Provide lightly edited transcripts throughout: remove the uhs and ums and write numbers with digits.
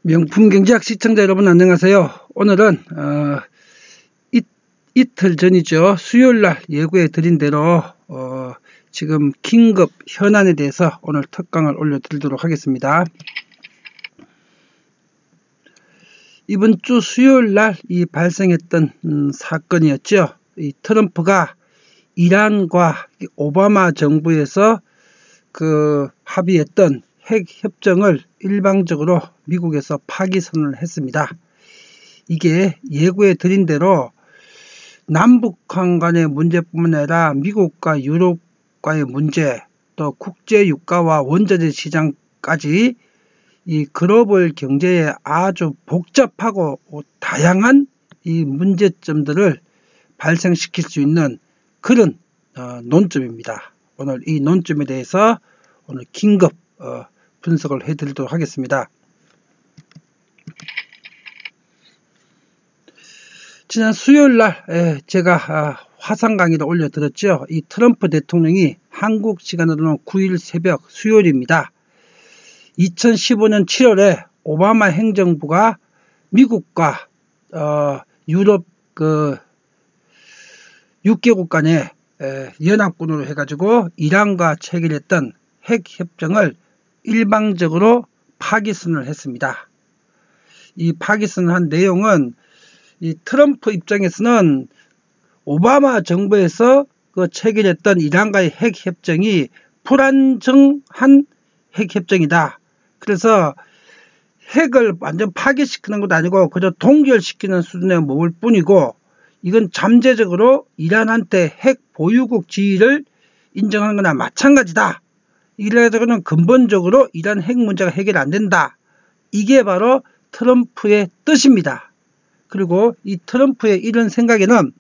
명품경제학 시청자 여러분 안녕하세요. 오늘은 이틀 전이죠. 수요일날 예고해 드린 대로 지금 긴급 현안에 대해서 오늘 특강을 올려드리도록 하겠습니다. 이번 주 수요일날 발생했던 사건이었죠. 이 트럼프가 이란과 오바마 정부에서 합의했던 핵 협정을 일방적으로 미국에서 파기 선언을 했습니다. 이게 예고해 드린 대로 남북한 간의 문제뿐만 아니라 미국과 유럽과의 문제, 또 국제 유가와 원자재 시장까지 이 글로벌 경제에 아주 복잡하고 다양한 이 문제점들을 발생시킬 수 있는 그런 논점입니다. 오늘 이 논점에 대해서 오늘 긴급 분석을 해드리도록 하겠습니다. 지난 수요일날 제가 화상 강의를 올려드렸죠. 이 트럼프 대통령이 한국 시간으로는 9일 새벽 수요일입니다. 2015년 7월에 오바마 행정부가 미국과 유럽 6개국 간의 연합군으로 해가지고 이란과 체결했던 핵 협정을 일방적으로 파기선언을 했습니다. 이 파기선언을 한 내용은 이 트럼프 입장에서는 오바마 정부에서 체결했던 이란과의 핵 협정이 불안정한 핵 협정이다. 그래서 핵을 완전 파기시키는 것도 아니고 그저 동결시키는 수준에 머물 뿐이고 이건 잠재적으로 이란한테 핵 보유국 지위를 인정하는 거나 마찬가지다. 이래가지고는 근본적으로 이란 핵 문제가 해결 안 된다. 이게 바로 트럼프의 뜻입니다. 그리고 이 트럼프의 이런 생각에는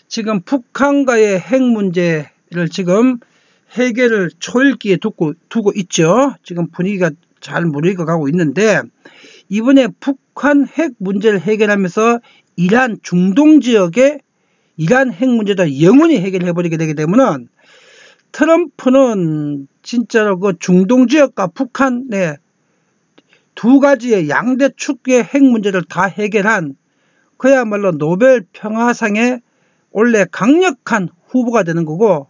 지금 북한과의 핵 문제를 지금 해결을 초읽기에 두고 있죠. 지금 분위기가 잘 무르익어 가고 있는데 이번에 북한 핵 문제를 해결하면서 이란 중동 지역의 이란 핵 문제도 영원히 해결해버리게 되게 되면은 트럼프는 진짜로 중동 지역과 북한의 두 가지의 양대 축의 핵 문제를 다 해결한 그야말로 노벨 평화상의 원래 강력한 후보가 되는 거고,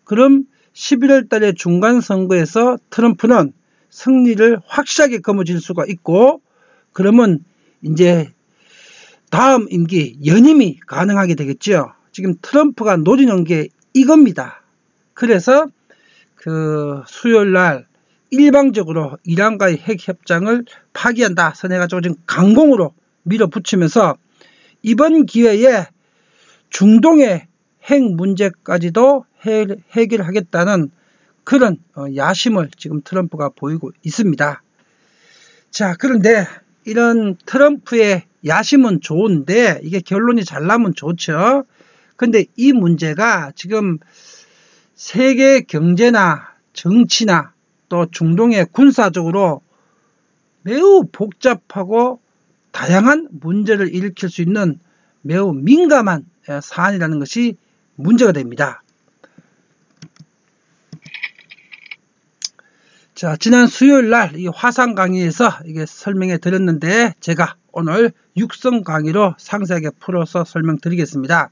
그럼 11월 달에 중간 선거에서 트럼프는 승리를 확실하게 거머쥘 수가 있고, 그러면 이제 다음 임기 연임이 가능하게 되겠죠. 지금 트럼프가 노리는 게 이겁니다. 그래서 수요일 날 일방적으로 이란과의 핵 협정을 파기한다 선해가지고 지금 강공으로 밀어붙이면서 이번 기회에 중동의 핵 문제까지도 해결하겠다는 그런 야심을 지금 트럼프가 보이고 있습니다. 자, 그런데 이런 트럼프의 야심은 좋은데 이게 결론이 잘 나면 좋죠. 근데 이 문제가 지금 세계 경제나 정치나 또 중동의 군사적으로 매우 복잡하고 다양한 문제를 일으킬 수 있는 매우 민감한 사안이라는 것이 문제가 됩니다. 자, 지난 수요일 날 이 화상 강의에서 이게 설명해 드렸는데 제가 오늘 육성 강의로 상세하게 풀어서 설명드리겠습니다.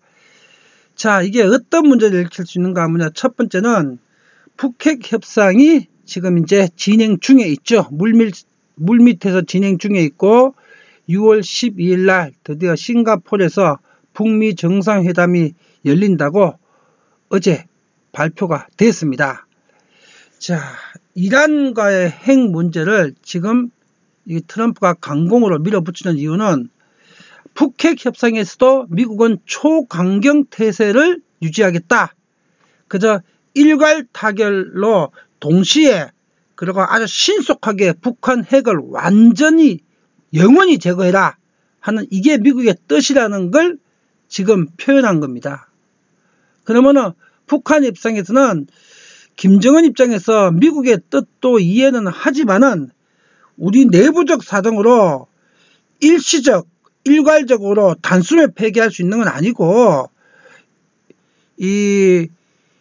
자, 이게 어떤 문제를 일으킬 수 있는가 하면 첫 번째는 북핵 협상이 지금 이제 진행 중에 있죠. 물 밑에서 진행 중에 있고 6월 12일 날 드디어 싱가포르에서 북미 정상회담이 열린다고 어제 발표가 됐습니다. 자, 이란과의 핵 문제를 지금 이 트럼프가 강공으로 밀어붙이는 이유는 북핵 협상에서도 미국은 초강경 태세를 유지하겠다. 그저 일괄타결로 동시에 그리고 아주 신속하게 북한 핵을 완전히 영원히 제거해라 하는 이게 미국의 뜻이라는 걸 지금 표현한 겁니다. 그러면은 북한 입장에서는 김정은 입장에서 미국의 뜻도 이해는 하지만은 우리 내부적 사정으로 일괄적으로 단숨에 폐기할 수 있는 건 아니고 이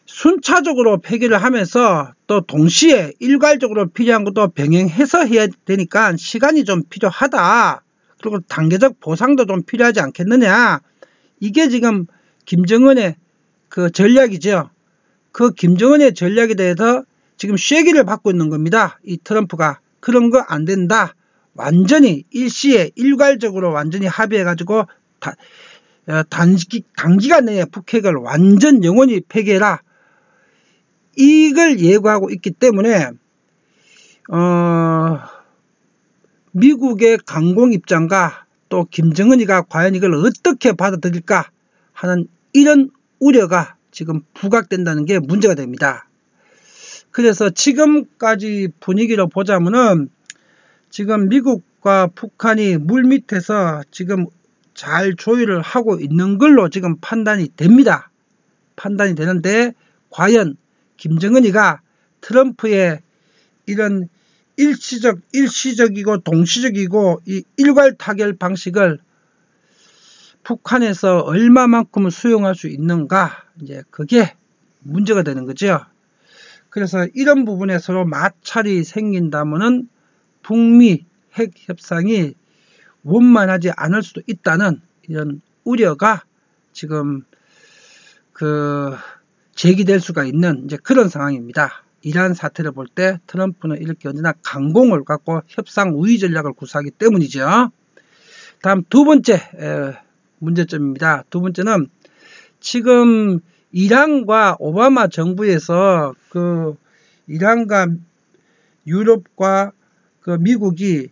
순차적으로 폐기를 하면서 또 동시에 일괄적으로 필요한 것도 병행해서 해야 되니까 시간이 좀 필요하다. 그리고 단계적 보상도 좀 필요하지 않겠느냐. 이게 지금 김정은의 그 전략이죠. 그 김정은의 전략에 대해서 지금 쐐기를 받고 있는 겁니다. 이 트럼프가. 그런 거 안 된다. 완전히 일시에 일괄적으로 완전히 합의해가지고 단기간 내에 북핵을 완전 영원히 폐기해라. 이걸 예고하고 있기 때문에 미국의 강공 입장과 또 김정은이가 과연 이걸 어떻게 받아들일까 하는 이런 우려가 지금 부각된다는 게 문제가 됩니다. 그래서 지금까지 분위기로 보자면은 지금 미국과 북한이 물밑에서 지금 잘 조율을 하고 있는 걸로 지금 판단이 됩니다. 판단이 되는데 과연 김정은이가 트럼프의 이런 일시적이고 동시적이고 이 일괄 타결 방식을 북한에서 얼마만큼 수용할 수 있는가, 이제 그게 문제가 되는 거죠. 그래서 이런 부분에 서로 마찰이 생긴다면은 북미 핵 협상이 원만하지 않을 수도 있다는 이런 우려가 지금 제기될 수가 있는 이제 그런 상황입니다. 이러한 사태를 볼 때 트럼프는 이렇게 언제나 강공을 갖고 협상 우위 전략을 구사하기 때문이죠. 다음 두 번째 문제점입니다. 두 번째는 지금 이란과 오바마 정부에서 이란과 유럽과 미국이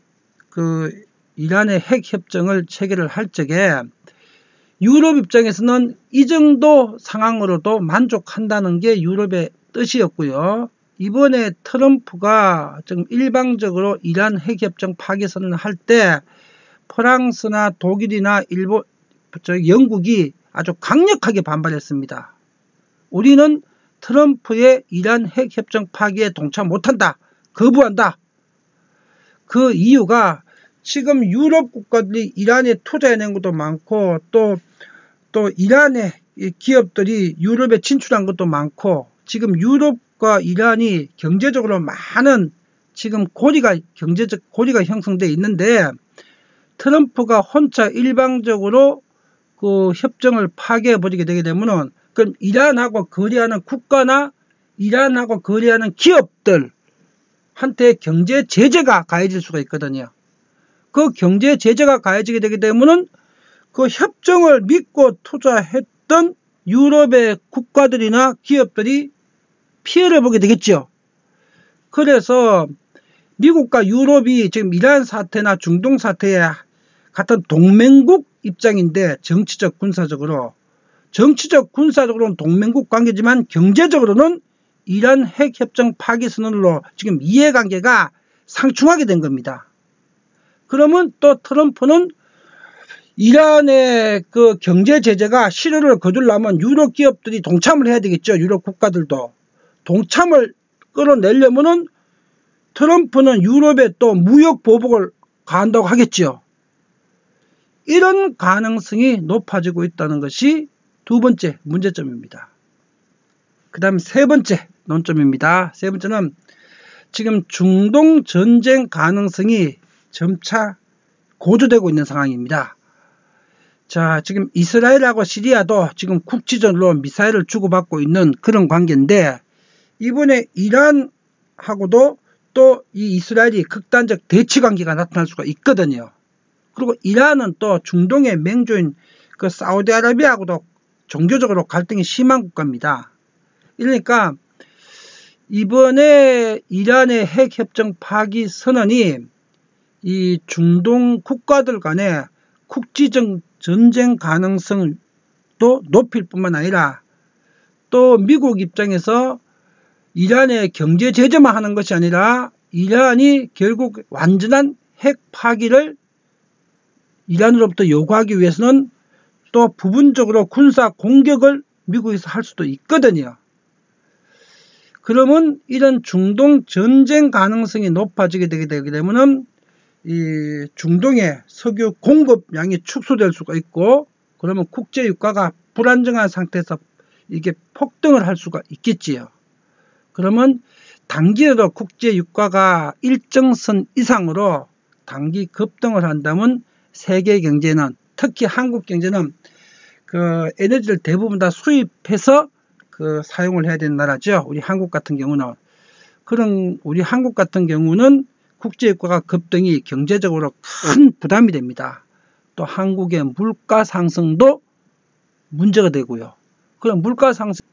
이란의 핵 협정을 체결을 할 적에 유럽 입장에서는 이 정도 상황으로도 만족한다는 게 유럽의 뜻이었고요. 이번에 트럼프가 좀 일방적으로 이란 핵협정 파기선언을 할 때 프랑스나 독일이나 일본, 영국이 아주 강력하게 반발했습니다. 우리는 트럼프의 이란 핵협정 파기에 동참 못한다. 거부한다. 그 이유가 지금 유럽 국가들이 이란에 투자해낸 것도 많고 또 이란의 기업들이 유럽에 진출한 것도 많고 지금 유럽과 이란이 경제적으로 많은 지금 경제적 고리가 형성되어 있는데 트럼프가 혼자 일방적으로 그 협정을 파괴해버리게 되게 되면은 그럼 이란하고 거래하는 국가나 이란하고 거래하는 기업들한테 경제 제재가 가해질 수가 있거든요. 그 경제 제재가 가해지게 되게 되면은 그 협정을 믿고 투자했던 유럽의 국가들이나 기업들이 피해를 보게 되겠죠. 그래서 미국과 유럽이 지금 이란 사태나 중동 사태에 같은 동맹국 입장인데 정치적 군사적으로는 동맹국 관계지만 경제적으로는 이란 핵협정 파기 선언으로 지금 이해관계가 상충하게 된 겁니다. 그러면 또 트럼프는 이란의 그 경제 제재가 실효를 거두려면 유럽 기업들이 동참을 해야 되겠죠. 유럽 국가들도 동참을 끌어내려면은 트럼프는 유럽에 또 무역 보복을 가한다고 하겠죠. 이런 가능성이 높아지고 있다는 것이 두 번째 문제점입니다. 그 다음 세 번째 논점입니다. 세 번째는 지금 중동 전쟁 가능성이 점차 고조되고 있는 상황입니다. 자, 지금 이스라엘하고 시리아도 지금 국지전으로 미사일을 주고받고 있는 그런 관계인데 이번에 이란하고도 또 이 이스라엘이 극단적 대치 관계가 나타날 수가 있거든요. 그리고 이란은 또 중동의 맹주인 그 사우디아라비아하고도 종교적으로 갈등이 심한 국가입니다. 이러니까 이번에 이란의 핵협정 파기 선언이 이 중동 국가들 간의 국지적 전쟁 가능성도 높일 뿐만 아니라 또 미국 입장에서 이란의 경제 제재만 하는 것이 아니라 이란이 결국 완전한 핵 파기를 이란으로부터 요구하기 위해서는 또 부분적으로 군사 공격을 미국에서 할 수도 있거든요. 그러면 이런 중동 전쟁 가능성이 높아지게 되게 되면은 이 중동의 석유 공급량이 축소될 수가 있고 그러면 국제 유가가 불안정한 상태에서 이게 폭등을 할 수가 있겠지요. 그러면 단기에도 국제 유가가 일정 선 이상으로 단기 급등을 한다면 세계 경제는, 특히 한국 경제는 그 에너지를 대부분 다 수입해서 그 사용을 해야 되는 나라죠. 우리 한국 같은 경우는. 그런 우리 한국 같은 경우는 국제 유가가 급등이 경제적으로 큰 부담이 됩니다. 또 한국의 물가 상승도 문제가 되고요. 그럼 물가 상승